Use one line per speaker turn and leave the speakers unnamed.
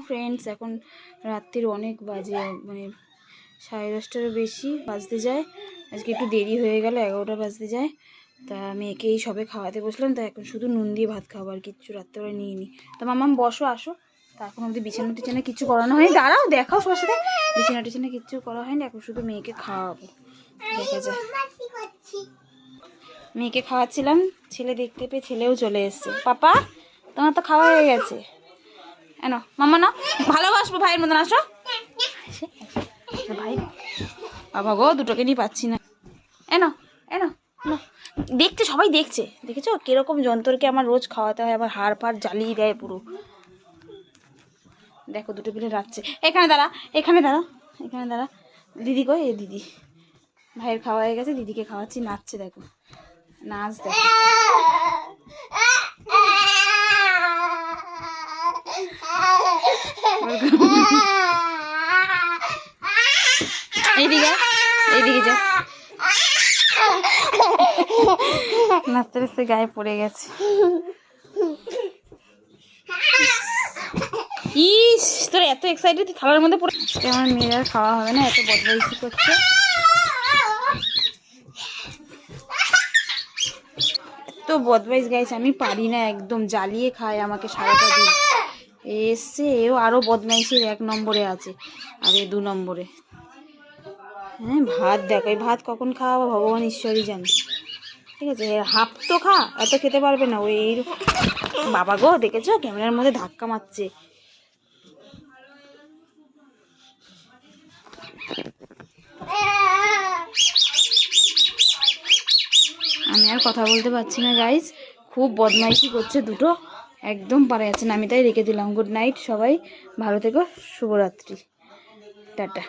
Friends, এখন রাত্রির অনেক বাজে, মানে 10:30টারও বেশি বাজতে যায়। আজকে একটু দেরি হয়ে গেল, 11টা বাজতে যায়। তা মেয়েকেই সবে খাওয়াতে বসলাম। তা এখন শুধু নুন দিয়ে ভাত খাবো, আর কিচ্ছু রাত্রেবেলা নিয়ে নিই। তা মাম্মাম বসো, আসো। তা এখন অবধি বিছানা টিছানা কিচ্ছু করানো হয়নি। দাঁড়াও, দেখাও সবার সাথে। বিছানা টিছানা কিচ্ছু করা হয়নি, এখন শুধু মেয়েকে খাওয়াবো। দেখা যায়। মেয়েকে খাওয়াচ্ছিলাম, ছেলে দেখতে পেয়ে ছেলেও চলে এসছে। পাপা, তোমার তো খাওয়া হয়ে গেছে। এনো মামা, না ভালোবাসবো ভাইয়ের মতন, আসো। ভাই বাবা গো, দুটোকে নিয়ে পাচ্ছি না। এনো এনো, দেখছে, সবাই দেখছে। দেখেছো কিরকম যন্ত্রকে আমার রোজ খাওয়াতে হয়, আবার হাড় ফাড় জ্বালিয়ে দেয় পুরো। দেখো দুটো পিলে রাখছে। এখানে দাঁড়া, এখানে দাঁড়া, এখানে দাঁড়া। দিদি কই? এ দিদি। ভাইয়ের খাওয়া হয়ে গেছে, দিদিকে খাওয়াচ্ছি। নাচছে, দেখো নাচ, দেখো। এইদিকে এইদিকে যা। নাচতে নাচতে গায়ে পড়ে গেছে। ইস, তোর এত এক্সাইটেড, তুই থালার মধ্যে পড়ে। আজকে আমার মেয়ের আর খাওয়া হবে না, এত বদমাইশি করছে। এত বদমাইশ গাইছে, আমি পারি না, একদম জ্বালিয়ে খায় আমাকে সারাটা দিন। এসছে, এও আরো বদমাইশির 1 নম্বরে আছে, আর এ 2 নম্বরে। হ্যাঁ, ভাত দেখো, এই ভাত কখন খাওয়াবো ভগবান ঈশ্বরই জানে। ঠিক আছে, হাফ তো খা, এত খেতে পারবে না। ওই বাবা গো, দেখেছো ক্যামেরার মধ্যে ধাক্কা মারছে। আমি আর কথা বলতে পারছি না গাইজ, খুব বদমাইশি করছে দুটো, একদম পারা যাচ্ছে না। আমি তাই রেখে দিলাম। গুড নাইট সবাই, ভালো থেকো, শুভরাত্রি, টাটা।